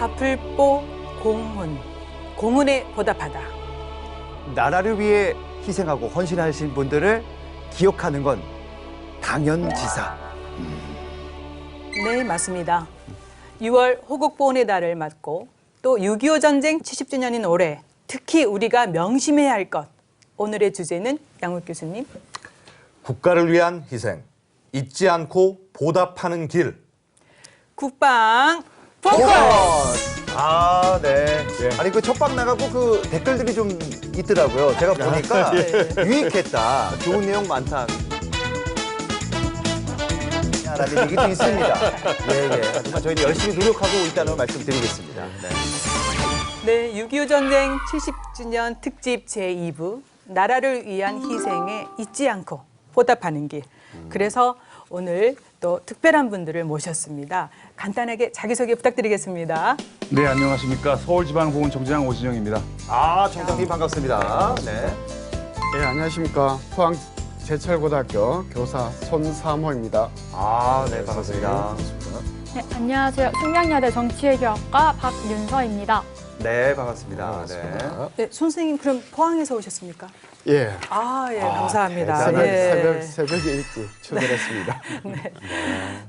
다풀보 공훈, 공훈에 보답하다. 나라를 위해 희생하고 헌신하신 분들을 기억하는 건 당연지사. 네, 맞습니다. 6월 호국보훈의 달을 맞고 또 6.25 전쟁 70주년인 올해 특히 우리가 명심해야 할 것. 오늘의 주제는 양욱 교수님. 국가를 위한 희생, 잊지 않고 보답하는 길. 국방 포커스! 아, 네. 아니 그 첫방 나가고 그 댓글들이 좀 있더라고요. 제가 보니까 유익했다. 좋은 내용 많다. 라는 얘기도 있습니다. 예. 하지만 저희는 열심히 노력하고 있다는 말씀드리겠습니다. 네, 6.25 전쟁 70주년 특집 제2부 나라를 위한 희생에 잊지 않고 보답하는 길. 그래서 오늘 또 특별한 분들을 모셨습니다. 간단하게 자기소개 부탁드리겠습니다. 네, 안녕하십니까. 서울지방보훈청장 오진영입니다. 아, 청장님 반갑습니다. 네. 네, 안녕하십니까. 포항제철고등학교 교사 손삼호입니다. 아, 네, 반갑습니다. 네, 안녕하세요. 숙명여대 정치외교학과 박윤서입니다. 네, 반갑습니다. 네. 네, 선생님 그럼 포항에서 오셨습니까? 예. 아, 예, 감사합니다. 새벽에 일찍 출근했습니다.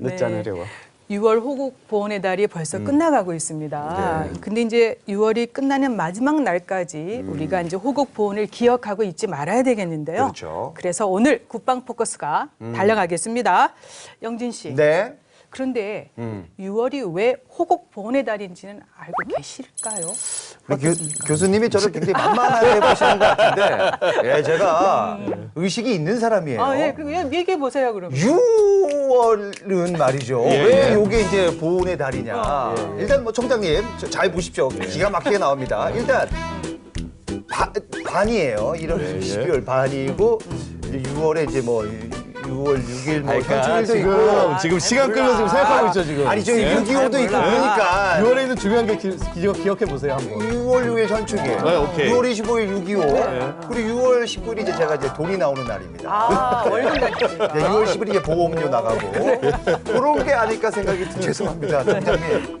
늦지 않으려고. 6월 호국보훈의 달이 벌써 끝나가고 있습니다. 근데 이제 6월이 끝나는 마지막 날까지 우리가 이제 호국보훈을 기억하고 잊지 말아야 되겠는데요. 그렇죠. 그래서 오늘 국방 포커스가 달려가겠습니다. 영진 씨. 네. 그런데 6월이 왜 호국보훈의 달인지는 알고 계실까요? 우리 교수님이 저를 굉장히 만만하게 보시는 것 같은데, 예, 제가 의식이 있는 사람이에요. 아, 예, 그냥 얘기해 보세요, 그러면. 6월은 말이죠. 왜 이게 이제 보훈의 달이냐. 일단 뭐 청장님 잘 보십시오. 기가 막히게 나옵니다. 일단 반이에요. 1월, 12월 반이고 6월에 이제 뭐 6월 6일 뭐 현충일도 있고. 지금 시간 끌면서 지금 생각하고 있죠, 지금. 아니 저기 6.25도 있고 그러니까 6월에 있는 중요한 게 기억해 보세요, 한번. 6월 6일 현충일, 네, 오케이. 6월 25일 6.25, 그리고 6월 19일이 이제 제가 이제 돈이 나오는 날입니다. 아, 월급 날이니까. 네, 6월 10일이 이제 보험료 나가고 그런 게 아닐까 생각이 죄송합니다, 청장님.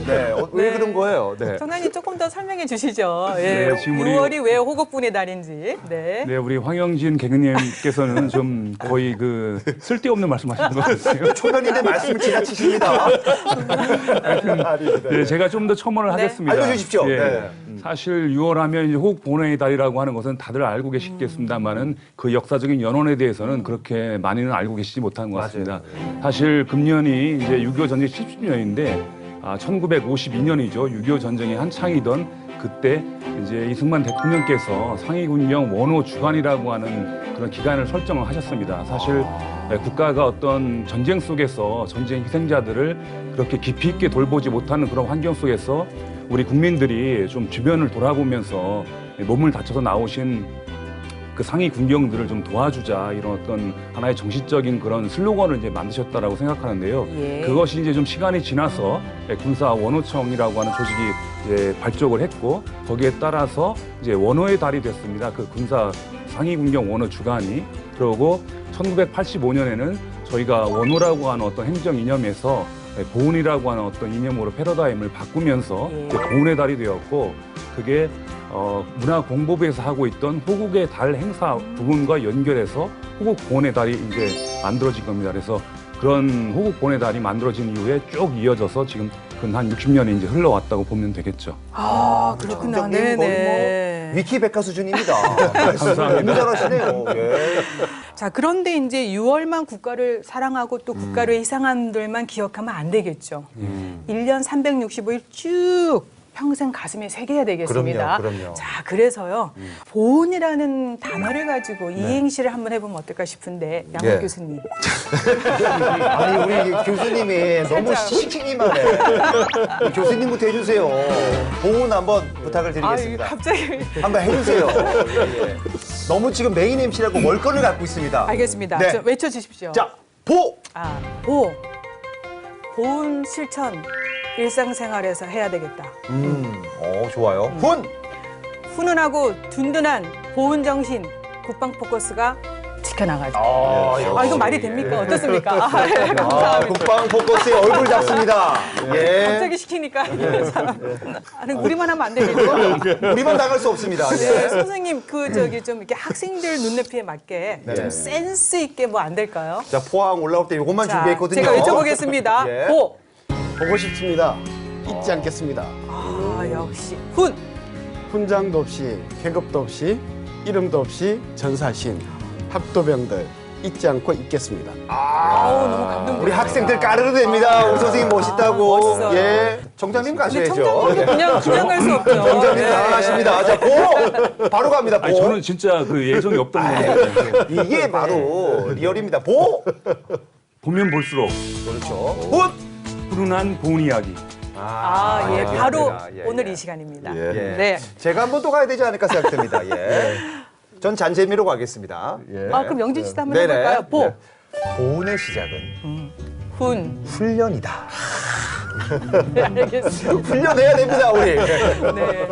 네, 왜 그런 거예요? 네. 청장님 조금 더 설명해 주시죠. 예, 네, 지금 우리- 6월이 왜 호국보훈의 달인지. 네. 네, 우리 황영진 개그님께서는 좀 거의 그 쓸데없는 말씀하시는 것 같아요. 초면인데 말씀을 지나치십니다. 네, 제가 좀 더 첨언을 네. 하겠습니다. 알려주십시오. 예. 네. 사실 6월 하면 이제 호국보훈의 달이라고 하는 것은 다들 알고 계시겠습니다만은 그 역사적인 연원에 대해서는 그렇게 많이는 알고 계시지 못하는 것 같습니다. 사실 금년이 이제 6.25 전쟁 70주년인데 1952년이죠. 6.25 전쟁이 한창이던 그때 이제 이승만 대통령께서 상위군령 원호 주간이라고 하는 그런 기간을 설정을 하셨습니다. 사실 국가가 어떤 전쟁 속에서 전쟁 희생자들을 그렇게 깊이 있게 돌보지 못하는 그런 환경 속에서 우리 국민들이 좀 주변을 돌아보면서 몸을 다쳐서 나오신 그 상위 군경들을 좀 도와주자 이런 어떤 하나의 정신적인 그런 슬로건을 이제 만드셨다라고 생각하는데요. 예. 그것이 이제 좀 시간이 지나서 군사 원호청이라고 하는 조직이 이제 발족을 했고 거기에 따라서 이제 원호의 달이 됐습니다. 그 군사 상위 군경 원호 주간이. 그러고 1985년에는 저희가 원호라고 하는 어떤 행정 이념에서 보훈이라고 하는 어떤 이념으로 패러다임을 바꾸면서 이제 보훈의 달이 되었고 그게 문화공보부에서 하고 있던 호국의 달 행사 부분과 연결해서 호국보훈의 달이 이제 만들어진 겁니다. 그래서 그런 호국보훈의 달이 만들어진 이후에 쭉 이어져서 지금 한 60년이 이제 흘러왔다고 보면 되겠죠. 아, 그렇구나. 청장님 거의 네네. 뭐 위키백과 수준입니다. 너무 잘하시네요. 예. 자, 그런데 이제 6월만 국가를 사랑하고 또 국가를 희생한 분들만 기억하면 안 되겠죠. 1년 365일 쭉 평생 가슴에 새겨야 되겠습니다. 그럼요. 자, 그래서요. 보훈이라는 단어를 가지고 이행시를 한번 해보면 어떨까 싶은데 양호 예. 교수님. 아니 우리 교수님이 너무 시키기만 해. 교수님부터 해주세요. 보훈 한번 부탁을 아, 드리겠습니다. 갑자기. 한번 해주세요. 예. 너무 지금 메인 MC라고 월권을 갖고 있습니다. 알겠습니다. 네. 저 외쳐주십시오. 자, 보! 아, 보훈 실천 일상생활에서 해야 되겠다. 좋아요. 훈! 훈훈하고 든든한 보훈 정신 국방 포커스가 지켜나가죠. 역시. 이건 말이 됩니까? 어떻습니까? 감사합니다. 국방 포커스의 얼굴 잡습니다. 예. 갑자기 시키니까 참. 아니, 우리만 하면 안 되겠죠? 우리만 나갈 수 없습니다. 네, 예. 선생님 좀 이렇게 학생들 눈높이에 맞게 좀 센스 있게 뭐 안 될까요? 자, 포항 올라올 때 이것만 준비했거든요. 제가 여쭤보겠습니다. 예. 보. 보고 싶습니다. 잊지 않겠습니다. 역시 훈. 훈장도 없이 계급도 없이 이름도 없이 전사신 학도병들 잊지 않고 있겠습니다. 너무 감동. 우리 학생들 까르르 됩니다. 우리 선생님 멋있다고. 멋있어요. 예. 정장님 가셔야죠. 청장님도 그냥 갈 수 없죠. 정장님 네. 잘하십니다. 자, 보! 바로 갑니다. 보. 아니, 저는 진짜 그 예정이 없던 건데 이게 바로 리얼입니다. 보! 보면 볼수록 그렇죠. 훈! 훈훈한 보훈 이야기. 예, 바로 예, 오늘 예. 이 시간입니다. 예. 네. 제가 한 번 또 가야 되지 않을까 생각됩니다. 예. 전 잔재미로 가겠습니다. 예. 그럼 영진 씨도 한번 네네. 해볼까요? 보. 네. 보훈의 시작은 훈. 훈련이다. 네, 알겠습니다. 훈련해야 됩니다, 우리. 네.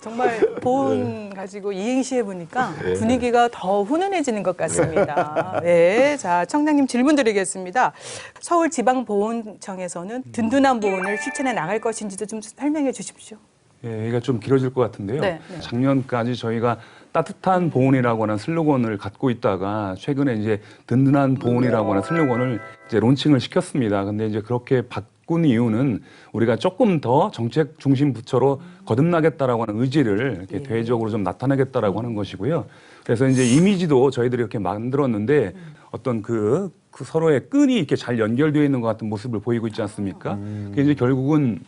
정말 보훈 가지고 이행시 해보니까 분위기가 더 훈훈해지는 것 같습니다. 네. 자, 청장님 질문 드리겠습니다. 서울지방보훈청에서는 든든한 보훈을 실천해 나갈 것인지도 좀 설명해 주십시오. 예, 이가 좀 길어질 것 같은데요. 네. 작년까지 저희가 따뜻한 보훈이라고 하는 슬로건을 갖고 있다가 최근에 이제 든든한 보훈이라고 하는 슬로건을 이제 론칭을 시켰습니다. 근데 이제 그렇게 바꾼 이유는 우리가 조금 더 정책 중심 부처로 거듭나겠다라고 하는 의지를 이렇게 대외적으로 좀 나타내겠다라고 하는 것이고요. 그래서 이제 이미지도 저희들이 이렇게 만들었는데 어떤 그 서로의 끈이 이렇게 잘 연결되어 있는 것 같은 모습을 보이고 있지 않습니까? 그게 이제 결국은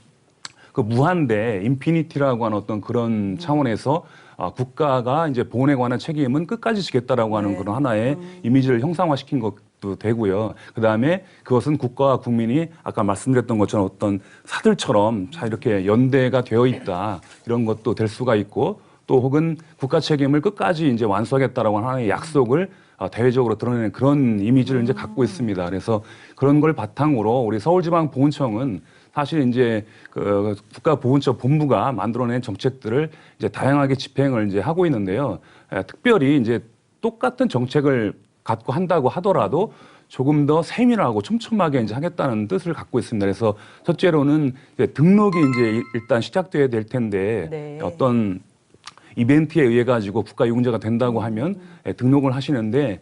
그 무한대 인피니티라고 하는 어떤 그런 차원에서 국가가 이제 보훈에 관한 책임은 끝까지 지겠다라고 하는 그런 하나의 이미지를 형상화시킨 것도 되고요. 그 다음에 그것은 국가와 국민이 아까 말씀드렸던 것처럼 어떤 사들처럼 잘 이렇게 연대가 되어 있다 이런 것도 될 수가 있고 또 혹은 국가 책임을 끝까지 이제 완수하겠다라고 하는 하나의 약속을 대외적으로 드러내는 그런 이미지를 이제 갖고 있습니다. 그래서 그런 걸 바탕으로 우리 서울지방보훈청은 사실 이제 그 국가보훈처 본부가 만들어낸 정책들을 이제 다양하게 집행을 이제 하고 있는데요. 특별히 이제 똑같은 정책을 갖고 한다고 하더라도 조금 더 세밀하고 촘촘하게 이제 하겠다는 뜻을 갖고 있습니다. 그래서 첫째로는 이제 등록이 이제 일단 시작돼야 될 텐데 네. 어떤 이벤트에 의해 가지고 국가유공자가 된다고 하면 등록을 하시는데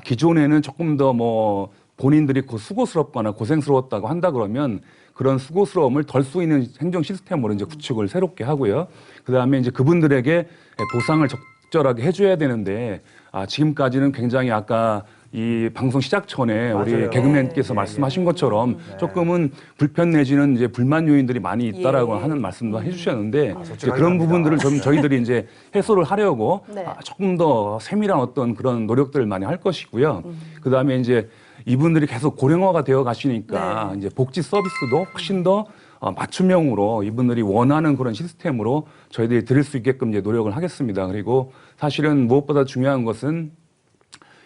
기존에는 조금 더 뭐 본인들이 수고스럽거나 고생스러웠다고 한다 그러면 그런 수고스러움을 덜 수 있는 행정 시스템으로 이제 구축을 새롭게 하고요. 그 다음에 이제 그분들에게 보상을 적절하게 해줘야 되는데 지금까지는 굉장히 아까 이 방송 시작 전에 우리 개그맨께서 말씀하신 것처럼 조금은 불편 내지는 이제 불만 요인들이 많이 있다라고 하는 말씀도 해주셨는데 이제 그런 부분들을 좀 저희들이 이제 해소를 하려고 네. 조금 더 세밀한 어떤 그런 노력들을 많이 할 것이고요. 그 다음에 이제 이분들이 계속 고령화가 되어 가시니까 이제 복지 서비스도 훨씬 더 맞춤형으로 이분들이 원하는 그런 시스템으로 저희들이 드릴 수 있게끔 이제 노력을 하겠습니다. 그리고 사실은 무엇보다 중요한 것은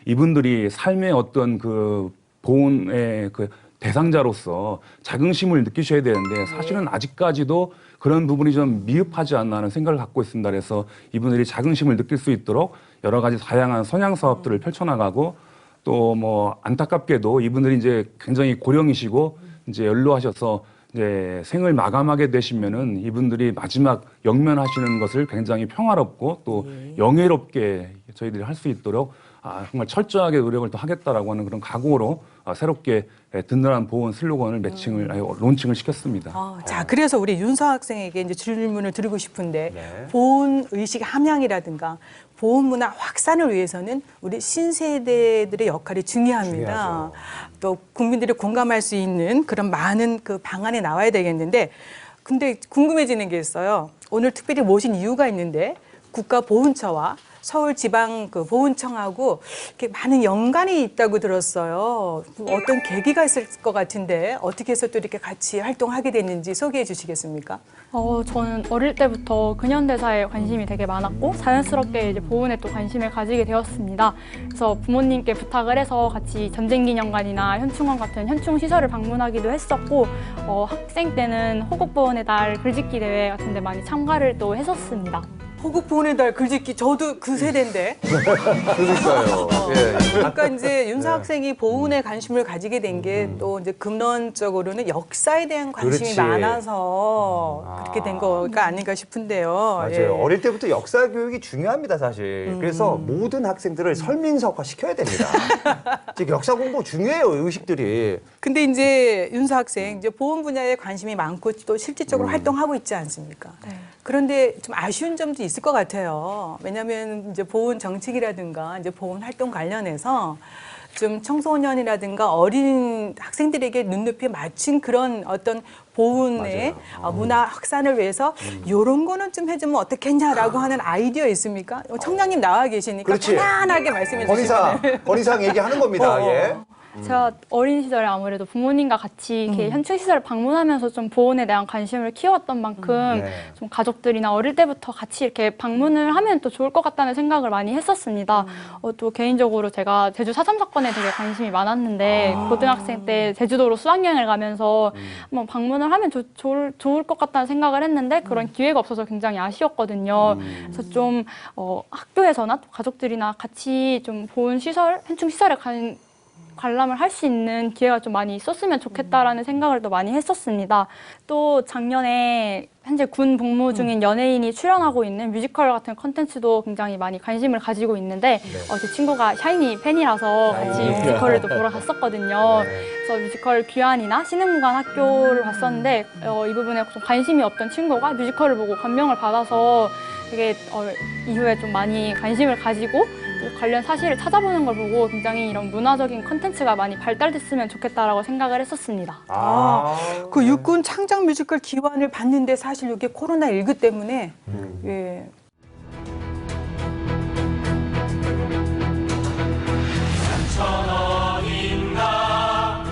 이분들이 삶의 어떤 그 보훈의 그 대상자로서 자긍심을 느끼셔야 되는데 사실은 아직까지도 그런 부분이 좀 미흡하지 않나 하는 생각을 갖고 있습니다. 그래서 이분들이 자긍심을 느낄 수 있도록 여러 가지 다양한 선양 사업들을 펼쳐나가고 또 뭐 안타깝게도 이분들이 이제 굉장히 고령이시고 이제 연로하셔서 이제 생을 마감하게 되시면은 이분들이 마지막 영면하시는 것을 굉장히 평화롭고 또 영예롭게 저희들이 할 수 있도록 정말 철저하게 노력을 더 하겠다라고 하는 그런 각오로 새롭게 든든한 보훈 슬로건을 론칭을 시켰습니다. 자, 그래서 우리 윤서 학생에게 이제 질문을 드리고 싶은데 보훈 의식 함양이라든가 보훈 문화 확산을 위해서는 우리 신세대들의 역할이 중요합니다. 또 국민들이 공감할 수 있는 그런 많은 그 방안이 나와야 되겠는데 근데 궁금해지는 게 있어요. 오늘 특별히 모신 이유가 있는데 국가보훈처와 서울지방 그 보훈청하고 이렇게 많은 연관이 있다고 들었어요. 어떤 계기가 있을 것 같은데 어떻게 해서 또 이렇게 같이 활동하게 됐는지 소개해 주시겠습니까? 저는 어릴 때부터 근현대사에 관심이 되게 많았고 자연스럽게 이제 보훈에 또 관심을 가지게 되었습니다. 그래서 부모님께 부탁을 해서 같이 전쟁기념관이나 현충원 같은 현충시설을 방문하기도 했었고 학생 때는 호국보훈의 날 글짓기 대회 같은 데 많이 참가를 또 했었습니다. 호국 보훈의 달 글짓기 저도 그 세대인데. 그러니까요. 예. 그러니까 이제 윤서 학생이 보훈에 관심을 가지게 된 게 또 이제 근원적으로는 역사에 대한 관심이 그렇지. 많아서 그렇게 된 거가 아닌가 싶은데요. 맞아요. 예. 어릴 때부터 역사 교육이 중요합니다, 사실. 그래서 모든 학생들을 설민석화 시켜야 됩니다. 지금 역사 공부 중요해요, 의식들이. 근데 이제 윤서 학생 이제 보훈 분야에 관심이 많고 또 실질적으로 활동하고 있지 않습니까? 그런데 좀 아쉬운 점도 있을 것 같아요. 왜냐하면 이제 보훈 정책이라든가 이제 보훈 활동 관련해서 좀 청소년이라든가 어린 학생들에게 눈높이에 맞춘 그런 어떤 보훈의 문화 확산을 위해서 이런 거는 좀 해주면 어떻겠냐라고 하는 아이디어 있습니까? 청장님 나와 계시니까 그렇지. 편안하게 말씀해 주시면 건의사항 얘기하는 겁니다. 예. 제가 어린 시절에 아무래도 부모님과 같이 이렇게 현충시설을 방문하면서 좀 보훈에 대한 관심을 키웠던 만큼 네. 좀 가족들이나 어릴 때부터 같이 이렇게 방문을 하면 또 좋을 것 같다는 생각을 많이 했었습니다. 또 개인적으로 제가 제주 4.3 사건에 되게 관심이 많았는데 고등학생 때 제주도로 수학여행을 가면서 한번 방문을 하면 좋을 것 같다는 생각을 했는데 그런 기회가 없어서 굉장히 아쉬웠거든요. 그래서 좀 학교에서나 또 가족들이나 같이 좀 보훈 시설, 현충 시설에 관람을 할 수 있는 기회가 좀 많이 있었으면 좋겠다라는 생각을 또 많이 했었습니다. 또 작년에 현재 군 복무 중인 연예인이 출연하고 있는 뮤지컬 같은 컨텐츠도 굉장히 많이 관심을 가지고 있는데 제 친구가 샤이니 팬이라서 같이 뮤지컬을 또 보러 갔었거든요. 그래서 뮤지컬 귀환이나 신흥무관 학교를 봤었는데 이 부분에 좀 관심이 없던 친구가 뮤지컬을 보고 감명을 받아서 되게 이후에 좀 많이 관심을 가지고 또 관련 사실을 찾아보는 걸 보고 굉장히 이런 문화적인 컨텐츠가 많이 발달됐으면 좋겠다라고 생각을 했었습니다. 그 육군 창작 뮤지컬 기환을 봤는데 사실 이게 코로나19 때문에 예. 천원인가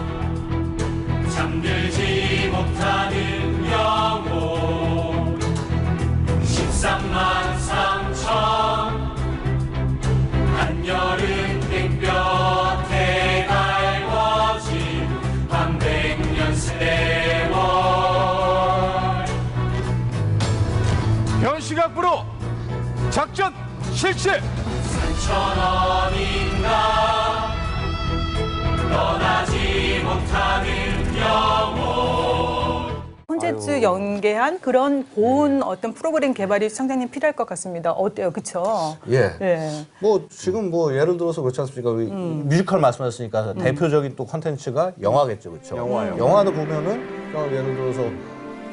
잠들지 못하는 영혼 13만 3천 한여름 땡볕에 갈궈진 반백년 세월 현시각부로 작전 실시! 천원인가 떠나지 못하는 영혼 콘텐츠 연계한 그런 보훈 어떤 프로그램 개발이 청장님 필요할 것 같습니다. 어때요? 그렇죠? 예. 네. 뭐 지금 뭐 예를 들어서 그렇지 않습니까? 뮤지컬 말씀하셨으니까 대표적인 또 콘텐츠가 영화겠죠, 그렇죠? 영화도 보면은 예를 들어서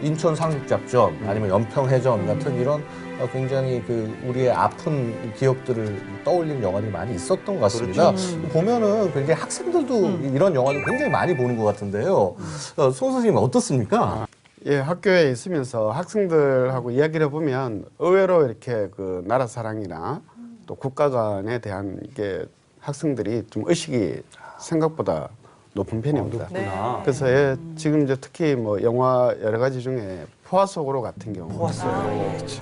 인천 상륙작전 아니면 연평해전 같은 이런 굉장히 그 우리의 아픈 기억들을 떠올리는 영화들이 많이 있었던 것 같습니다. 보면은 굉장히 학생들도 이런 영화를 굉장히 많이 보는 것 같은데요. 송 선생님 어떻습니까? 예, 학교에 있으면서 학생들하고 이야기를 해보면 의외로 이렇게 그 나라 사랑이나 또 국가 간에 대한 이게 학생들이 좀 의식이 생각보다 높은 편입니다. 그래서 예, 지금 이제 특히 뭐 영화 여러 가지 중에 포화 속으로 같은 경우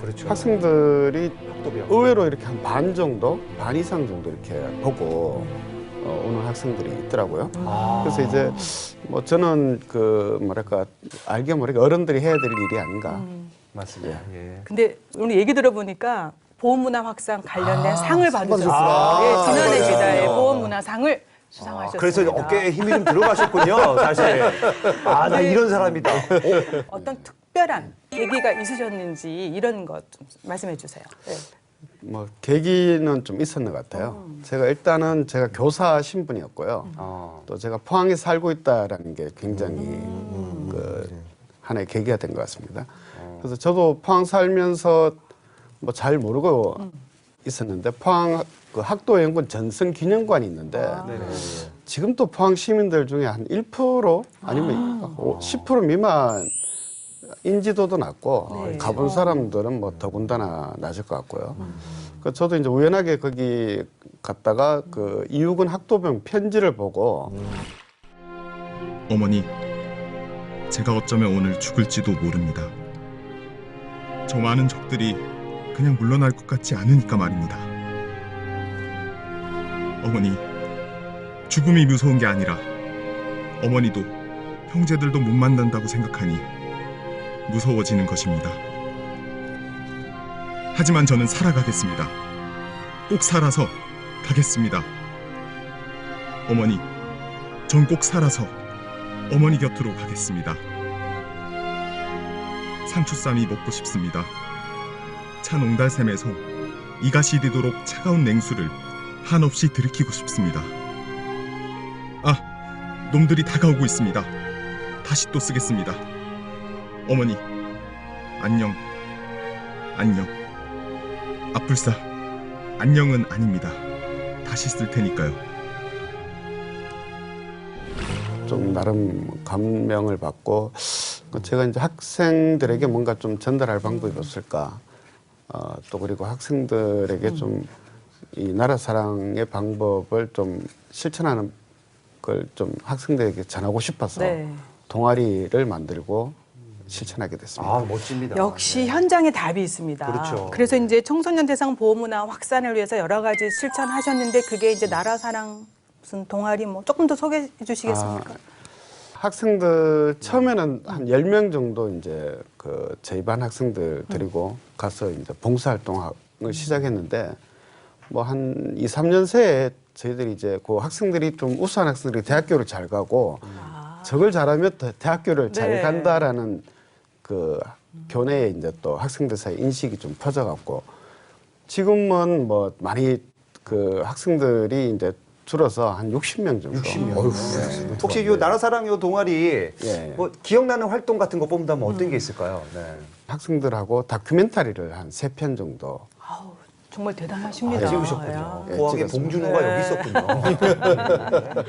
그렇죠. 학생들이 의외로 이렇게 한 반 정도, 반 이상 정도 이렇게 보고 오는 학생들이 있더라고요. 그래서 이제 뭐 저는 그 뭐랄까 알게 모르게 어른들이 해야 될 일이 아닌가. 맞습니다. 예. 근데 오늘 얘기 들어보니까 보훈문화 확산 관련된 상을 받으셨어요. 받으셨구나. 예, 지난해 맞아요. 제다의 보훈문화상을 수상하셨습니다. 그래서 어깨에 힘이 좀 들어가셨군요, 사실. 나 이런 사람이다. 어떤 특별한 계기가 있으셨는지 이런 것 좀 말씀해 주세요. 네. 뭐 계기는 좀 있었는 것 같아요. 제가 일단은 제가 교사 신분이었고요. 또 제가 포항에 살고 있다라는 게 굉장히 그 하나의 계기가 된 것 같습니다. 그래서 저도 포항 살면서 뭐 잘 모르고 있었는데 포항 그 학도연구원 전승기념관이 있는데 지금 또 포항 시민들 중에 한 1% 아니면 10% 미만 인지도도 낮고 가본 사람들은 뭐 더군다나 낮을 것 같고요. 그 저도 이제 우연하게 거기 갔다가 그 이육은 학도병 편지를 보고 어머니, 제가 어쩌면 오늘 죽을지도 모릅니다. 저 많은 적들이 그냥 물러날 것 같지 않으니까 말입니다. 어머니, 죽음이 무서운 게 아니라 어머니도 형제들도 못 만난다고 생각하니 무서워지는 것입니다. 하지만 저는 살아가겠습니다. 꼭 살아서 가겠습니다. 어머니, 전 꼭 살아서 어머니 곁으로 가겠습니다. 상추쌈이 먹고 싶습니다. 찬 옹달샘에서 이가 시리도록 차가운 냉수를 한없이 들이키고 싶습니다. 아, 놈들이 다가오고 있습니다. 다시 또 쓰겠습니다. 어머니, 안녕, 안녕. 앞불사, 안녕은 아닙니다. 다시 쓸 테니까요. 좀 나름 감명을 받고 제가 이제 학생들에게 뭔가 좀 전달할 방법이 없을까. 또 그리고 학생들에게 좀 이 나라 사랑의 방법을 좀 실천하는 걸 좀 학생들에게 전하고 싶어서 네. 동아리를 만들고 실천하게 됐습니다. 아, 멋집니다. 역시 현장에 답이 있습니다. 그렇죠. 그래서 이제 청소년 대상 보호문화 확산을 위해서 여러 가지 실천하셨는데 그게 이제 나라 사랑 무슨 동아리 뭐 조금 더 소개해 주시겠습니까? 학생들 처음에는 한 10명 정도 이제 그 저희 반 학생들 데리고 가서 이제 봉사활동을 시작했는데 뭐 한 2, 3년 새에 저희들이 이제 그 학생들이 좀 우수한 학생들이 대학교를 잘 가고 저걸 잘하면 대학교를 잘 네. 간다라는 그 교내에 이제 또 학생들 사이 인식이 좀 퍼져갖고 지금은 뭐 많이 그 학생들이 이제 줄어서 한 60명 정도. 60명. 혹시 요 나라사랑 요 동아리 예. 뭐 기억나는 활동 같은 거 뽑는다면 어떤 게 있을까요? 네. 학생들하고 다큐멘터리를 한 3편 정도. 아우, 정말 대단하십니다. 찍으셨군요. 야. 예, 고학의 찍었습니다. 봉준호가 네. 여기 있었군요.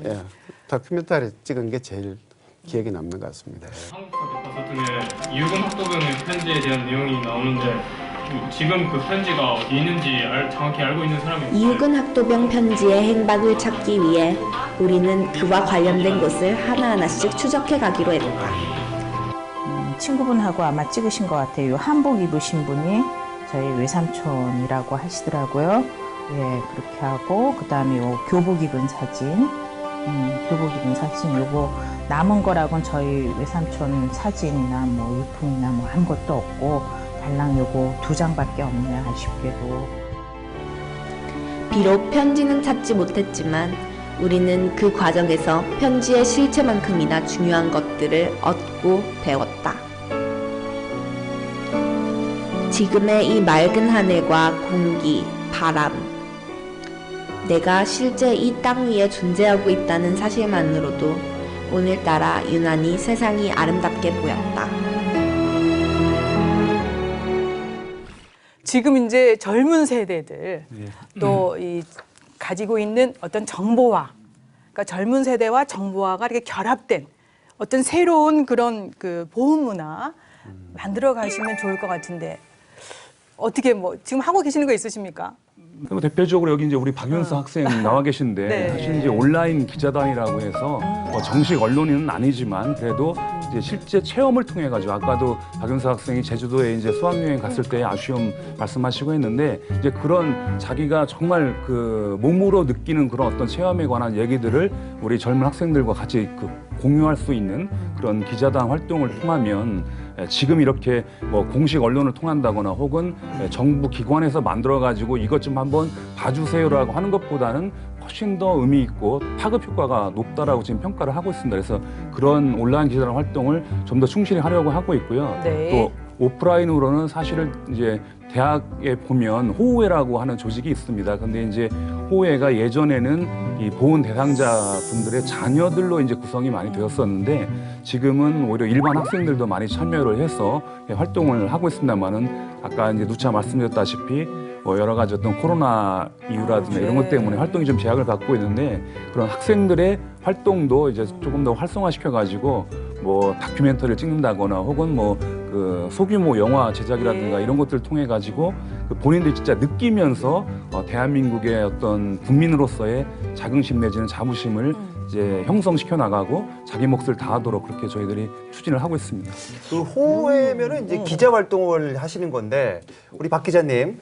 예. 다큐멘터리 찍은 게 제일 기억에 남는 것 같습니다. 한국사 백과사 중에 이유금 학도병의 편지에 대한 내용이 나오는데 지금 그 편지가 어디 있는지 정확히 알고 있는 사람이 없어요. 이육은 학도병 편지의 행방을 찾기 위해 우리는 그와 관련된 곳을 하나하나씩 추적해 가기로 했다. 친구분하고 아마 찍으신 것 같아요. 한복 입으신 분이 저희 외삼촌이라고 하시더라고요. 예, 그렇게 하고 그다음에 요 교복 입은 사진, 교복 입은 사진 요거 남은 거라고는 저희 외삼촌 사진이나 뭐 유품이나 뭐 아무것도 없고 달랑 요거 2장밖에 없네 아쉽게도. 비록 편지는 찾지 못했지만 우리는 그 과정에서 편지의 실체만큼이나 중요한 것들을 얻고 배웠다. 지금의 이 맑은 하늘과 공기, 바람, 내가 실제 이 땅 위에 존재하고 있다는 사실만으로도 오늘따라 유난히 세상이 아름답게 보였다. 지금 이제 젊은 세대들 또 이 가지고 있는 어떤 정보화, 그러니까 젊은 세대와 정보화가 이렇게 결합된 어떤 새로운 그런 그 보험 문화 만들어 가시면 좋을 것 같은데 어떻게 뭐 지금 하고 계시는 거 있으십니까? 뭐 대표적으로 여기 이제 우리 박윤서 학생 나와 계신데 네. 사실 이제 온라인 기자단이라고 해서 정식 언론인은 아니지만 그래도 이제 실제 체험을 통해 가지고 아까도 박윤서 학생이 제주도에 이제 수학여행 갔을 때 아쉬움 말씀하시고 했는데 이제 그런 자기가 정말 그 몸으로 느끼는 그런 어떤 체험에 관한 얘기들을 우리 젊은 학생들과 같이 그 공유할 수 있는 그런 기자단 활동을 통하면 지금 이렇게 뭐 공식 언론을 통한다거나 혹은 정부 기관에서 만들어가지고 이것 좀 한번 봐주세요라고 하는 것보다는 훨씬 더 의미 있고 파급 효과가 높다라고 지금 평가를 하고 있습니다. 그래서 그런 온라인 기자단 활동을 좀 더 충실히 하려고 하고 있고요. 네. 또 오프라인으로는 사실은 이제 대학에 보면 호우회라고 하는 조직이 있습니다. 근데 이제 호우회가 예전에는 이 보훈 대상자 분들의 자녀들로 이제 구성이 많이 되었었는데 지금은 오히려 일반 학생들도 많이 참여를 해서 활동을 하고 있습니다만은 아까 이제 누차 말씀드렸다시피 뭐 여러 가지 어떤 코로나 이유라든가 이런 것 때문에 활동이 좀 제약을 받고 있는데 그런 학생들의 활동도 이제 조금 더 활성화시켜가지고 뭐 다큐멘터리를 찍는다거나 혹은 뭐 그 소규모 영화 제작이라든가 이런 것들을 통해 가지고 그 본인들이 진짜 느끼면서 대한민국의 어떤 국민으로서의 자긍심 내지는 자부심을 이제 형성시켜 나가고 자기 몫을 다하도록 그렇게 저희들이 추진을 하고 있습니다. 그 호회면은 이제 기자 활동을 하시는 건데 우리 박 기자님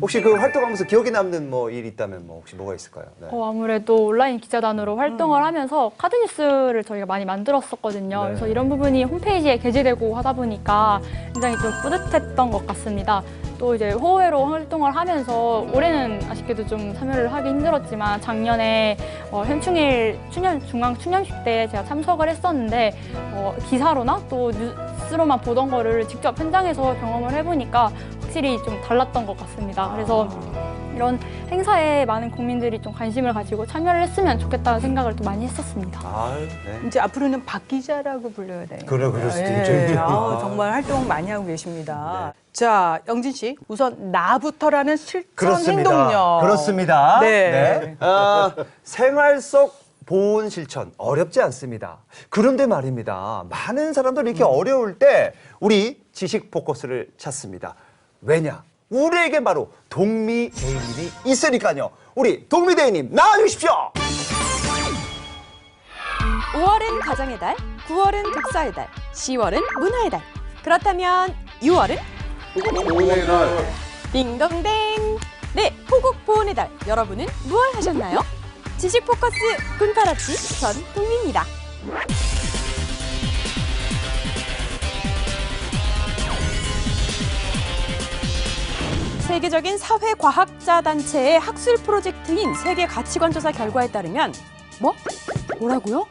혹시 그 활동하면서 기억에 남는 뭐 일 있다면 뭐 혹시 뭐가 있을까요? 네. 아무래도 온라인 기자단으로 활동을 하면서 카드뉴스를 저희가 많이 만들었었거든요. 네. 그래서 이런 부분이 홈페이지에 게재되고 하다 보니까 굉장히 좀 뿌듯했던 것 같습니다. 또 이제 호회로 활동을 하면서 올해는 아쉽게도 좀 참여를 하기 힘들었지만 작년에 현충일 중앙 추념식 때 제가 참석을 했었는데 기사로나 또 뉴스로만 보던 거를 직접 현장에서 경험을 해보니까 확실히 좀 달랐던 것 같습니다. 그래서 이런 행사에 많은 국민들이 좀 관심을 가지고 참여를 했으면 좋겠다는 생각을 또 많이 했었습니다. 네. 이제 앞으로는 박 기자라고 불러야 되니까. 그럴 수도 예. 있죠. 정말 활동 많이 하고 계십니다. 자, 영진 씨, 우선 나부터라는 실천 그렇습니다. 행동력. 그렇습니다. 네. 생활 속 보온 실천 어렵지 않습니다. 그런데 말입니다. 많은 사람들이 이렇게 어려울 때 우리 지식 포커스를 찾습니다. 왜냐? 우리에게 바로 동미대인님이 있으니까요. 우리 동미대인님 나와주십시오. 5월은 가정의 달, 9월은 독서의 달, 10월은 문화의 달. 그렇다면 6월은? 보온의 달. 딩동댕! 네, 호국 보온의 달. 여러분은 무얼 하셨나요? 지식 포커스 군파라치 전동미입니다. 세계적인 사회과학자 단체의 학술 프로젝트인 세계 가치관 조사 결과에 따르면 뭐라고요?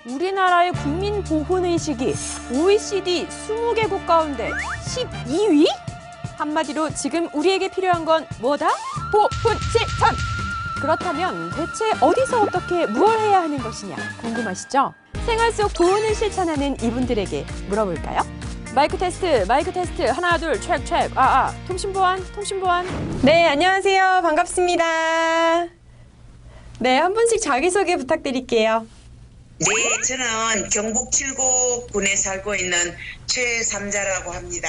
우리나라의 국민 보훈 의식이 OECD 20개국 가운데 12위? 한마디로 지금 우리에게 필요한 건 뭐다? 보훈 실천! 그렇다면 대체 어디서 어떻게 무얼 해야 하는 것이냐 궁금하시죠? 생활 속 보훈을 실천하는 이분들에게 물어볼까요? 마이크 테스트 하나 둘 체크 통신보안 네, 안녕하세요. 반갑습니다. 네, 한 분씩 자기소개 부탁드릴게요. 네, 저는 경북 칠곡군에 살고 있는 최삼자라고 합니다.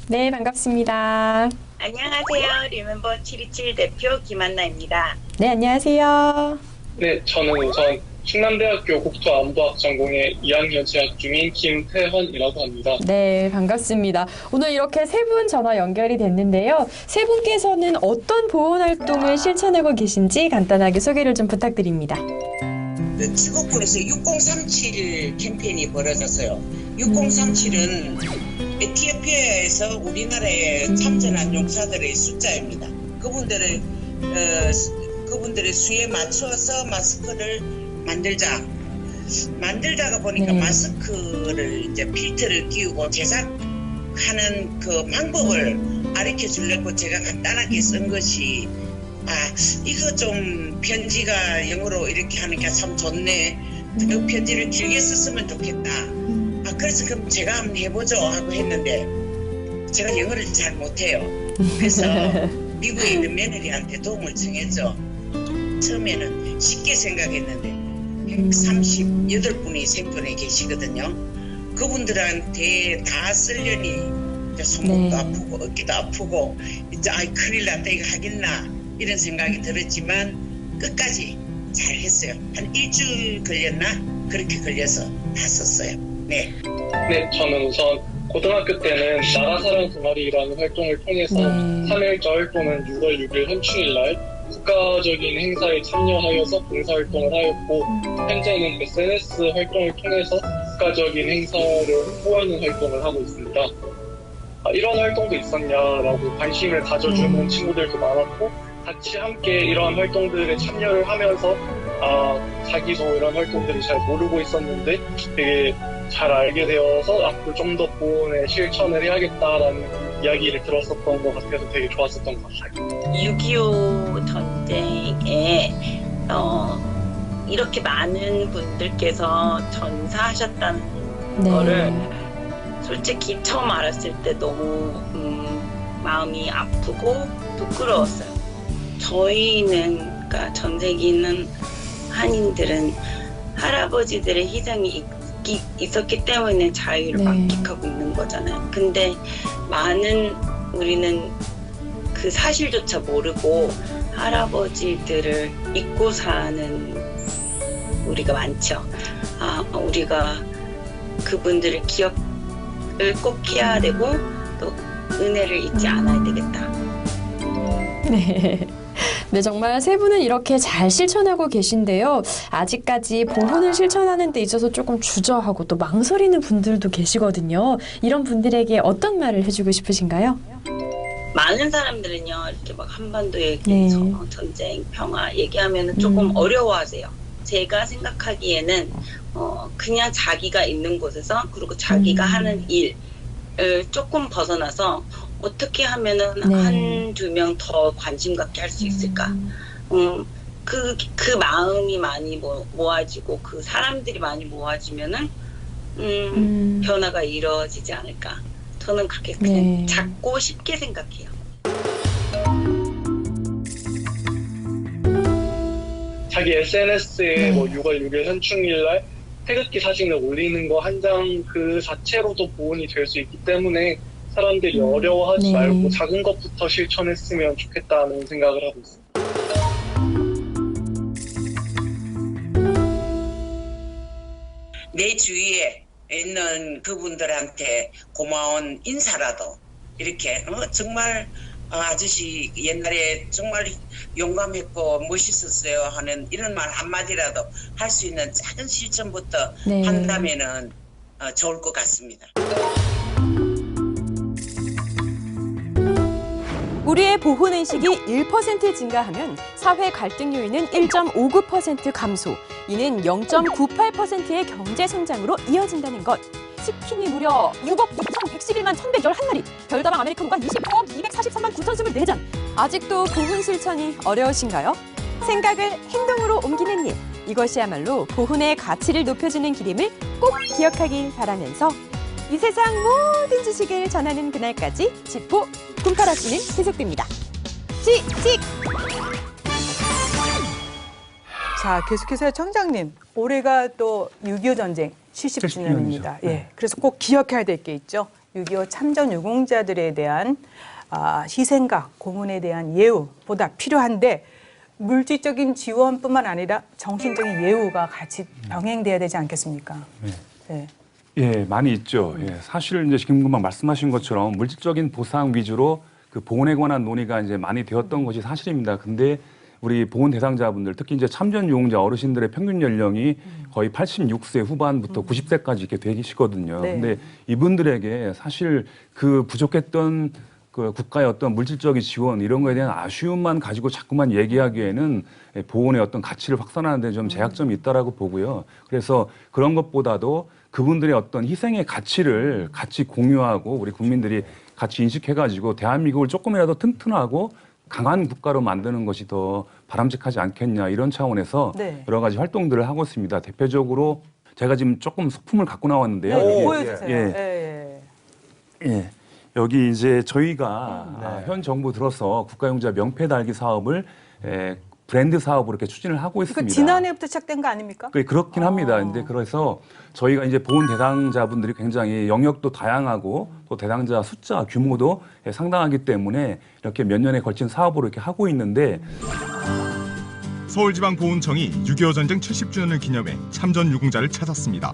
네, 반갑습니다. 안녕하세요. 리멤버 727 대표 김한나입니다. 네, 안녕하세요. 네, 저는 우선 충남대학교 국토안보학 전공의 2학년 재학 중인 김태헌이라고 합니다. 네, 반갑습니다. 오늘 이렇게 세 분 전화 연결이 됐는데요. 세 분께서는 어떤 보훈 활동을 실천하고 계신지 간단하게 소개를 좀 부탁드립니다. 칠곡군에서 6037 캠페인이 벌어졌어요. 6037은 에티오피아에서 우리나라에 참전한 용사들의 숫자입니다. 그분들의 수에 맞춰서 마스크를 만들다가 보니까 마스크를 이제 필터를 끼우고 제작하는 그 방법을 가르쳐 주려고 제가 간단하게 쓴 것이 이거 좀 편지가 영어로 이렇게 하니까 참 좋네. 그 편지를 길게 썼으면 좋겠다. 그래서 그럼 제가 한번 해보죠 하고 했는데 제가 영어를 잘 못해요. 그래서 미국에 있는 며느리한테 도움을 청했죠. 처음에는 쉽게 생각했는데 138분이 생존해 계시거든요. 그분들한테 다 쓰려니 손목도 아프고 어깨도 아프고 이제 큰일 났다 이거 하겠나 이런 생각이 들었지만 끝까지 잘 했어요. 한 일주일 걸렸나? 그렇게 걸려서 다 썼어요. 네, 저는 우선 고등학교 때는 나라사랑 동아리라는 활동을 통해서 3일절 또는 6월 6일 현충일날 국가적인 행사에 참여하여서 봉사활동을 하였고 현재는 SNS 활동을 통해서 국가적인 행사를 홍보하는 활동을 하고 있습니다. 이런 활동도 있었냐라고 관심을 가져주는 친구들도 많았고 같이 함께 이런 활동들에 참여를 하면서 자기도 이런 활동들을 잘 모르고 있었는데 되게 잘 알게 되어서 앞으로 좀 더 보훈에 실천을 해야겠다라는 이야기를 들었었던 것 같아서 되게 좋았었던 것 같아요. 6.25 전쟁에 이렇게 많은 분들께서 전사하셨다는 거를 솔직히 처음 알았을 때 너무 마음이 아프고 부끄러웠어요. 저희는 그러니까 전세기는 한인들은 할아버지들의 희생이 있었기 때문에 자유를 만끽하고 있는 거잖아요. 근데 우리는 그 사실조차 모르고 할아버지들을 잊고 사는 우리가 많죠. 우리가 그분들의 기억을 꼭 해야 되고 또 은혜를 잊지 않아야 되겠다. 네. 네, 정말 세 분은 이렇게 잘 실천하고 계신데요. 아직까지 보훈을 실천하는 데 있어서 조금 주저하고 또 망설이는 분들도 계시거든요. 이런 분들에게 어떤 말을 해주고 싶으신가요? 많은 사람들은요, 이렇게 막 한반도 얘기, 전쟁, 평화 얘기하면 조금 어려워하세요. 제가 생각하기에는 그냥 자기가 있는 곳에서 그리고 자기가 하는 일을 조금 벗어나서 어떻게 하면은 한두 명 더 관심 갖게 할 수 있을까? 그 마음이 많이 모아지고 그 사람들이 많이 모아지면은 변화가 이루어지지 않을까? 저는 그렇게 그냥 작고 쉽게 생각해요. 자기 SNS에 뭐 6월 6일 현충일날 태극기 사진을 올리는 거 한 장 그 자체로도 보온이 될 수 있기 때문에 사람들이 어려워하지 말고 작은 것부터 실천했으면 좋겠다는 생각을 하고 있습니다. 내 주위에 있는 그분들한테 고마운 인사라도 이렇게 정말 아저씨 옛날에 정말 용감했고 멋있었어요 하는 이런 말 한마디라도 할 수 있는 작은 실천부터 한다면은 좋을 것 같습니다. 우리의 보훈의식이 1% 증가하면 사회 갈등 요인은 1.59% 감소, 이는 0.98%의 경제 성장으로 이어진다는 것. 치킨이 무려 6억 6,111만 1,111마리, 별다방 아메리카노가 29억 243만 9,024잔. 아직도 보훈 실천이 어려우신가요? 생각을 행동으로 옮기는 일, 이것이야말로 보훈의 가치를 높여주는 길임을 꼭 기억하길 바라면서 이 세상 모든 지식을 전하는 그날까지 지포 꿈카라씨는 계속됩니다. 지직! 자, 계속해서 청장님, 올해가 또 6.25 전쟁 70주년입니다. 예, 그래서 꼭 기억해야 될 게 있죠. 6.25 참전 유공자들에 대한 희생과 고문에 대한 예우보다 필요한데 물질적인 지원뿐만 아니라 정신적인 예우가 같이 병행돼야 되지 않겠습니까? 네. 예, 많이 있죠. 예, 사실 이제 지금 금방 말씀하신 것처럼 물질적인 보상 위주로 그 보훈에 관한 논의가 이제 많이 되었던 것이 사실입니다. 근데 우리 보훈 대상자분들, 특히 이제 참전 유공자 어르신들의 평균 연령이 거의 86세 후반부터 90세까지 이렇게 되시거든요. 네. 근데 이분들에게 사실 그 부족했던 그 국가의 어떤 물질적인 지원 이런 거에 대한 아쉬움만 가지고 자꾸만 얘기하기에는 보훈의 어떤 가치를 확산하는 데 좀 제약점이 있다라고 보고요. 그래서 그런 것보다도 그분들의 어떤 희생의 가치를 같이 공유하고 우리 국민들이 같이 인식해가지고 대한민국을 조금이라도 튼튼하고 강한 국가로 만드는 것이 더 바람직하지 않겠냐 이런 차원에서 여러 가지 활동들을 하고 있습니다. 대표적으로 제가 지금 조금 소품을 갖고 나왔는데요. 네, 보여주세요. 예. 여기 이제 저희가 현 정부 들어서 국가용자 명패 달기 사업을 브랜드 사업으로 이렇게 추진을 하고 있습니다. 지난해부터 시작된 거 아닙니까? 그렇긴 합니다. 근데 그래서 저희가 이제 보훈 대상자분들이 굉장히 영역도 다양하고 또 대상자 숫자 규모도 상당하기 때문에 이렇게 몇 년에 걸친 사업으로 이렇게 하고 있는데 서울지방보훈청이 6.25 전쟁 70주년을 기념해 참전 유공자를 찾았습니다.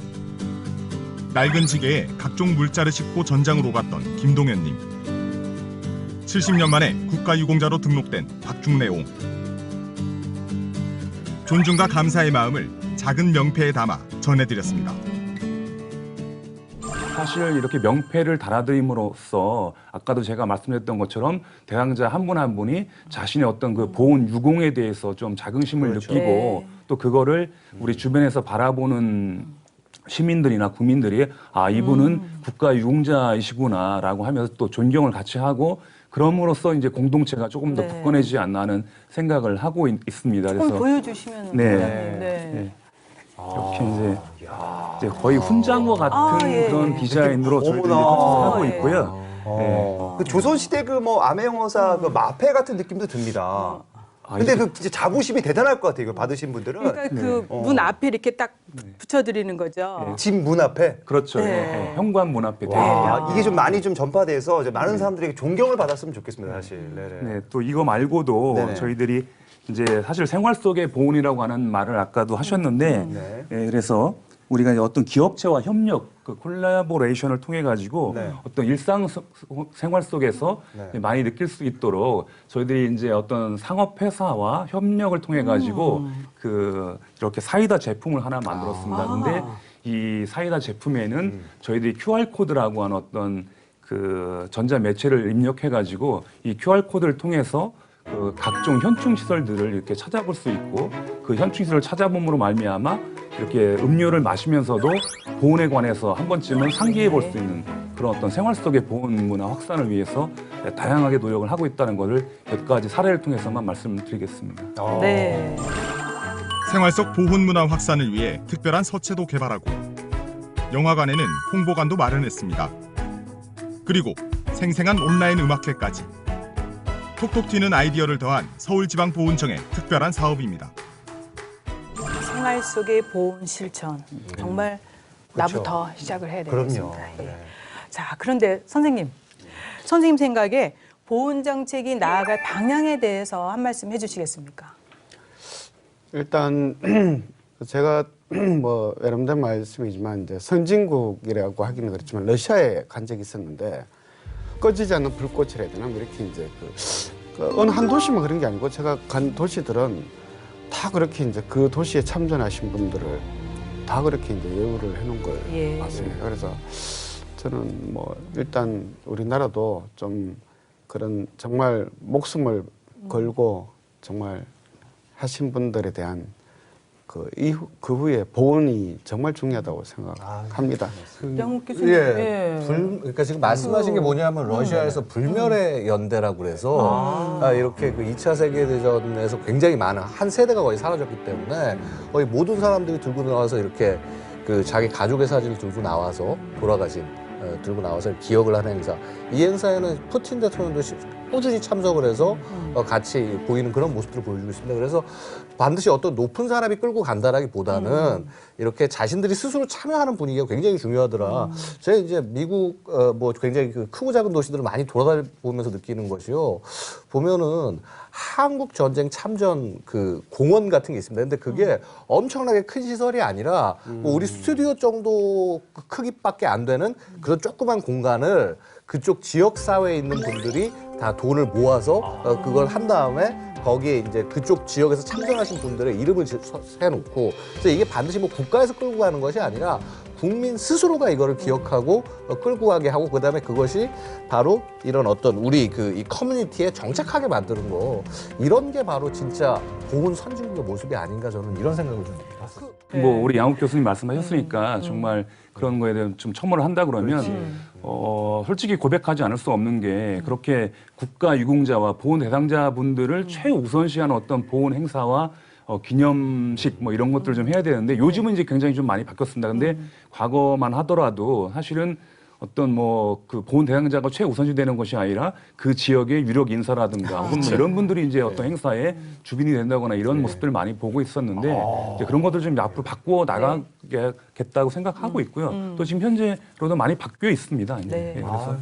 낡은 지게에 각종 물자를 싣고 전장으로 오갔던 김동현님. 70년 만에 국가유공자로 등록된 박중래옹. 존중과 감사의 마음을 작은 명패에 담아 전해드렸습니다. 사실 이렇게 명패를 달아드림으로써 아까도 제가 말씀드렸던 것처럼 대상자 한 분 한 분이 자신의 어떤 그 보훈 유공에 대해서 좀 자긍심을 느끼고 또 그거를 우리 주변에서 바라보는 시민들이나 국민들이 이분은 국가 유공자이시구나라고 하면서 또 존경을 같이 하고 그럼으로써 이제 공동체가 조금 더 굳건해지지 않나 하는 생각을 하고 있습니다. 그래서 보여주시면 이렇게 이제 거의 훈장과 같은 그런 디자인으로 저희들이 하고 있고요. 그 조선시대 그 뭐 암행어사 그 마패 같은 느낌도 듭니다. 근데 그 진짜 자부심이 대단할 것 같아요. 이거 받으신 분들은. 그러니까 그 문 앞에 이렇게 딱 붙여드리는 거죠. 집 문 앞에. 그렇죠. 현관 문 앞에. 이게 좀 많이 좀 전파돼서 이제 많은 사람들에게 존경을 받았으면 좋겠습니다, 사실. 네, 또 이거 말고도 저희들이 이제 사실 생활 속의 보온이라고 하는 말을 아까도 하셨는데 그래서 우리가 이제 어떤 기업체와 협력, 그 콜라보레이션을 통해 가지고 어떤 일상 생활 속에서 많이 느낄 수 있도록 저희들이 이제 어떤 상업 회사와 협력을 통해 가지고 그 이렇게 사이다 제품을 하나 만들었습니다. 근데 이 사이다 제품에는 저희들이 QR 코드라고 하는 어떤 그 전자 매체를 입력해 가지고 이 QR 코드를 통해서 그 각종 현충 시설들을 이렇게 찾아볼 수 있고 그 현충 시설을 찾아봄으로 말미암아 이렇게 음료를 마시면서도 보온에 관해서 한 번쯤은 상기해 볼 수 있는 그런 어떤 생활 속의 보온 문화 확산을 위해서 다양하게 노력을 하고 있다는 것을 몇 가지 사례를 통해서만 말씀드리겠습니다. 네. 생활 속 보온 문화 확산을 위해 특별한 서체도 개발하고 영화관에는 홍보관도 마련했습니다. 그리고 생생한 온라인 음악회까지. 톡톡 튀는 아이디어를 더한 서울지방보온청의 특별한 사업입니다. 생활 속의 보온 실천. 정말 그렇죠. 나부터 시작을 해야 되겠습니다. 그럼요. 예. 자, 그런데 선생님 생각에 보온 정책이 나아갈 방향에 대해서 한 말씀 해주시겠습니까? 일단 제가 뭐 여러분들 말씀이지만 이제 선진국이라고 하기는 그렇지만 러시아에 간 적이 있었는데 꺼지지 않는 불꽃이라 해야 되나 이렇게 이제 그 어느 한 도시만 그런 게 아니고 제가 간 도시들은 다 그렇게 이제 그 도시에 참전하신 분들을 다 그렇게 이제 예우를 해놓은 걸 봤습니다. 그래서 저는 뭐 일단 우리나라도 좀 그런 정말 목숨을 걸고 정말 하신 분들에 대한 그 후에 보온이 정말 중요하다고 생각합니다. 양욱 교수님. 그러니까 지금 말씀하신 게 뭐냐면 러시아에서 불멸의 연대라고 그래서 이렇게 그 2차 세계대전에서 굉장히 많은 한 세대가 거의 사라졌기 때문에 거의 모든 사람들이 들고 나와서 이렇게 그 자기 가족의 사진을 들고 나와서 돌아가신 들고 나와서 기억을 하는 행사. 이 행사에는 푸틴 대통령도 꾸준히 참석을 해서 같이 보이는 그런 모습들을 보여주고 있습니다. 그래서 반드시 어떤 높은 사람이 끌고 간다라기보다는 이렇게 자신들이 스스로 참여하는 분위기가 굉장히 중요하더라. 제가 이제 미국 뭐 굉장히 그 크고 작은 도시들을 많이 돌아다니면서 느끼는 것이요. 보면은 한국 전쟁 참전 그 공원 같은 게 있습니다. 근데 그게 엄청나게 큰 시설이 아니라 뭐 우리 스튜디오 정도 크기밖에 안 되는 그런 조그만 공간을 그쪽 지역 사회에 있는 분들이 다 돈을 모아서 그걸 한 다음에 거기에 이제 그쪽 지역에서 참전하신 분들의 이름을 세놓고 그래서 이게 반드시 뭐 국가에서 끌고 가는 것이 아니라 국민 스스로가 이거를 기억하고 끌고 가게 하고 그다음에 그것이 바로 이런 어떤 우리 그 이 커뮤니티에 정착하게 만드는 거 이런 게 바로 진짜 보온 선진국의 모습이 아닌가 저는 이런 생각을 좀 해봤어요. 뭐 우리 양욱 교수님 말씀하셨으니까 정말 그런 거에 대한 좀 첨언을 한다 그러면 솔직히 고백하지 않을 수 없는 게 그렇게 국가 유공자와 보온 대상자분들을 최우선시하는 어떤 보온 행사와 기념식 뭐 이런 것들을 좀 해야 되는데 요즘은 이제 굉장히 좀 많이 바뀌었습니다. 근데 과거만 하더라도 사실은 어떤 뭐 그 보온 대상자가 최우선시 되는 것이 아니라 그 지역의 유력 인사라든가 혹은 뭐 이런 분들이 이제 어떤 행사에 주빈이 된다거나 이런 모습들을 많이 보고 있었는데 이제 그런 것들 좀 앞으로 바꾸어 나가겠다고 생각하고 있고요. 또 지금 현재로도 많이 바뀌어 있습니다. 네. 그래서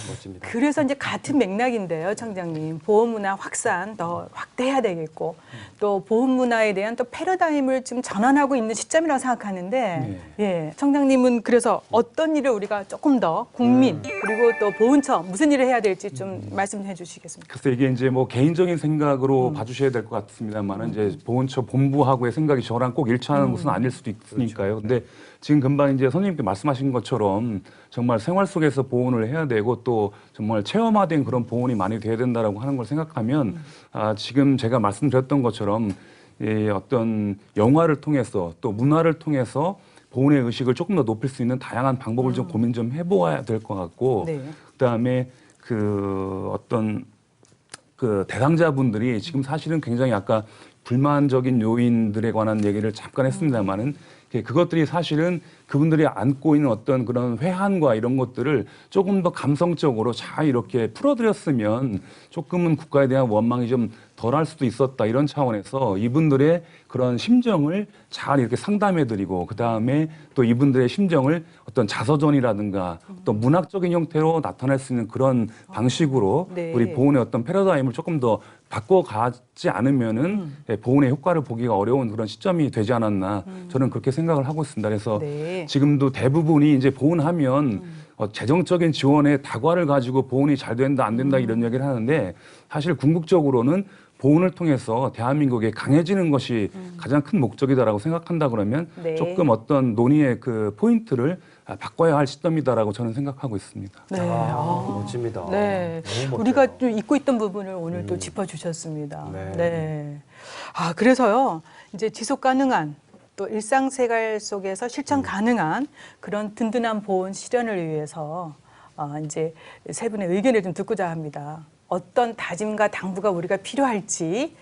멋집니다. 그래서 이제 같은 맥락인데요, 청장님. 보온 문화 확산 더 확대해야 되겠고 또 보온 문화에 대한 또 패러다임을 지금 전환하고 있는 시점이라고 생각하는데 예, 청장님은 그래서 어떤 일을 우리가 조금 더 국민 그리고 또 보온처 무슨 일을 해야 될지 좀 말씀해 주시겠습니까? 글쎄 이게 이제 뭐 개인적인 생각으로 봐주셔야 될 것 같습니다만은 이제 보온처 본부하고의 생각이 저랑 꼭 일치하는 것은 아닐 수도 있으니까요. 근데 지금 금방 이제 선생님께 말씀하신 것처럼 정말 생활 속에서 보온을 해야 되고 또 정말 체험화된 그런 보온이 많이 돼야 된다라고 하는 걸 생각하면 지금 제가 말씀드렸던 것처럼 이 어떤 영화를 통해서 또 문화를 통해서 보온의 의식을 조금 더 높일 수 있는 다양한 방법을 좀 고민 좀 해보아야 될 것 같고 그다음에 그 어떤 그 대상자분들이 지금 사실은 굉장히 아까 불만적인 요인들에 관한 얘기를 잠깐 했습니다마는 그것들이 사실은 그분들이 안고 있는 어떤 그런 회한과 이런 것들을 조금 더 감성적으로 잘 이렇게 풀어드렸으면 조금은 국가에 대한 원망이 좀 덜할 수도 있었다 이런 차원에서 이분들의 그런 심정을 잘 이렇게 상담해드리고 그 다음에 또 이분들의 심정을 어떤 자서전이라든가 또 문학적인 형태로 나타낼 수 있는 그런 방식으로 네. 우리 보훈의 어떤 패러다임을 조금 더 바꿔가지 않으면은 보훈의 효과를 보기가 어려운 그런 시점이 되지 않았나 저는 그렇게 생각을 하고 있습니다. 그래서 네. 지금도 대부분이 이제 보훈하면 재정적인 지원의 다과를 가지고 보훈이 잘 된다 안 된다 이런 얘기를 하는데 사실 궁극적으로는 보훈을 통해서 대한민국이 강해지는 것이 가장 큰 목적이다라고 생각한다 그러면 네. 조금 어떤 논의의 그 포인트를 바꿔야 할 시점이다라고 저는 생각하고 있습니다. 네. 멋집니다. 네. 너무 멋져요. 우리가 좀 잊고 있던 부분을 오늘 또 짚어주셨습니다. 네. 아, 그래서요, 이제 지속 가능한 또 일상생활 속에서 실천 가능한 그런 든든한 보훈 실현을 위해서 이제 세 분의 의견을 좀 듣고자 합니다. 어떤 다짐과 당부가 우리가 필요할지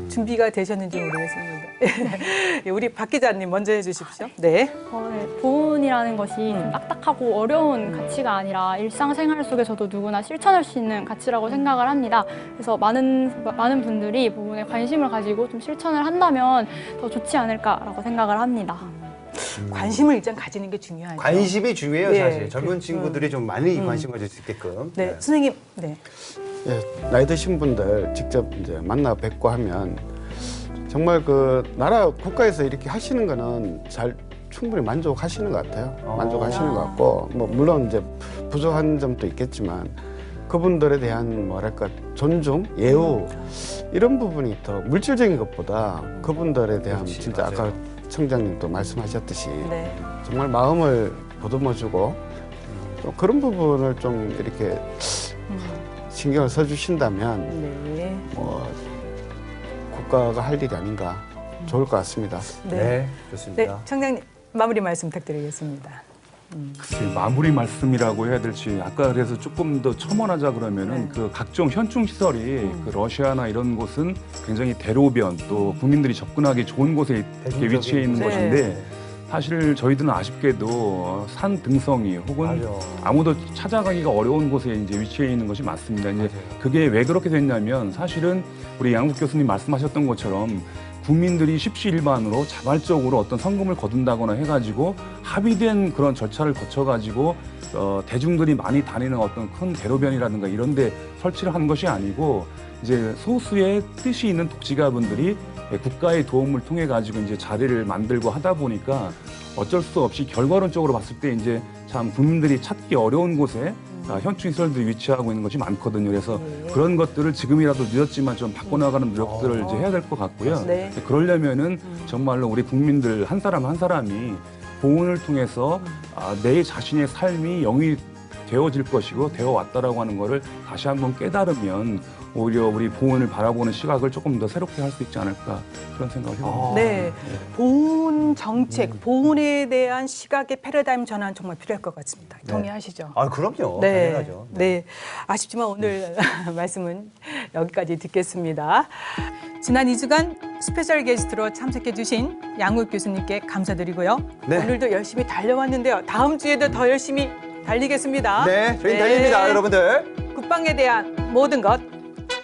준비가 되셨는지 모르겠습니다. 우리 박 기자님 먼저 해주십시오. 네. 보훈이라는 것이 좀 딱딱하고 어려운 가치가 아니라 일상생활 속에서도 누구나 실천할 수 있는 가치라고 생각을 합니다. 그래서 많은 분들이 보훈에 관심을 가지고 좀 실천을 한다면 더 좋지 않을까라고 생각을 합니다. 관심을 일단 가지는 게 중요하죠. 관심이 중요해요, 네. 사실. 젊은 친구들이 좀 많이 관심 가질 수 있게끔. 네, 선생님. 네. 예, 나이 드신 분들 직접 이제 만나 뵙고 하면 정말 그 나라 국가에서 이렇게 하시는 거는 잘 충분히 만족하시는 것 같아요. 만족하시는 것 같고 뭐 물론 이제 부족한 점도 있겠지만 그분들에 대한 뭐랄까 존중, 예우 이런 부분이 더 물질적인 것보다 그분들에 대한 그렇지, 진짜 맞아요. 아까 청장님도 말씀하셨듯이 네. 정말 마음을 보듬어주고 또 그런 부분을 좀 이렇게 신경을 써주신다면 네. 뭐 국가가 할 일이 아닌가 좋을 것 같습니다. 네. 좋습니다. 네, 청장님 마무리 말씀 부탁드리겠습니다. 글쎄, 마무리 말씀이라고 해야 될지 아까 그래서 조금 더 첨언하자 그러면은 그 각종 현충 시설이 그 러시아나 이런 곳은 굉장히 대로변 또 국민들이 접근하기 좋은 곳에 이렇게 위치해 있는 네. 것인데 사실 저희들은 아쉽게도 산 등성이 혹은 아무도 찾아가기가 어려운 곳에 이제 위치해 있는 것이 맞습니다. 이제 그게 왜 그렇게 됐냐면 사실은 우리 양국 교수님 말씀하셨던 것처럼 국민들이 십시일반으로 자발적으로 어떤 성금을 거둔다거나 해가지고 합의된 그런 절차를 거쳐가지고 대중들이 많이 다니는 어떤 큰 대로변이라든가 이런 데 설치를 한 것이 아니고 이제 소수의 뜻이 있는 독지가분들이 국가의 도움을 통해 가지고 이제 자리를 만들고 하다 보니까 어쩔 수 없이 결과론적으로 봤을 때 이제 참 국민들이 찾기 어려운 곳에 현충 시설들이 위치하고 있는 것이 많거든요. 그래서 그런 것들을 지금이라도 늦었지만 좀 바꿔나가는 노력들을 이제 해야 될 것 같고요. 네. 그러려면은 정말로 우리 국민들 한 사람 한 사람이 보훈을 통해서 내 자신의 삶이 영위 되어질 것이고 되어 왔다라고 하는 거를 다시 한번 깨달으면 오히려 우리 보훈을 바라보는 시각을 조금 더 새롭게 할 수 있지 않을까 그런 생각을 해봅니다. 네, 보훈 정책, 보훈에 대한 시각의 패러다임 전환 정말 필요할 것 같습니다. 동의하시죠? 아, 그럼요. 네, 당연하죠. 네. 아쉽지만 오늘 말씀은 여기까지 듣겠습니다. 지난 2주간 스페셜 게스트로 참석해주신 양욱 교수님께 감사드리고요. 네. 오늘도 열심히 달려왔는데요. 다음 주에도 더 열심히 달리겠습니다. 네, 저희는 달립니다, 여러분들. 국방에 대한 모든 것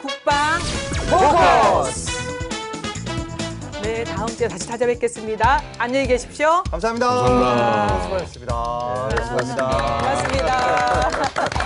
국방 포커스! 네, 다음 주에 다시 찾아뵙겠습니다. 안녕히 계십시오. 감사합니다. 감사합니다. 수고하셨습니다. 수고하셨습니다. 고맙습니다.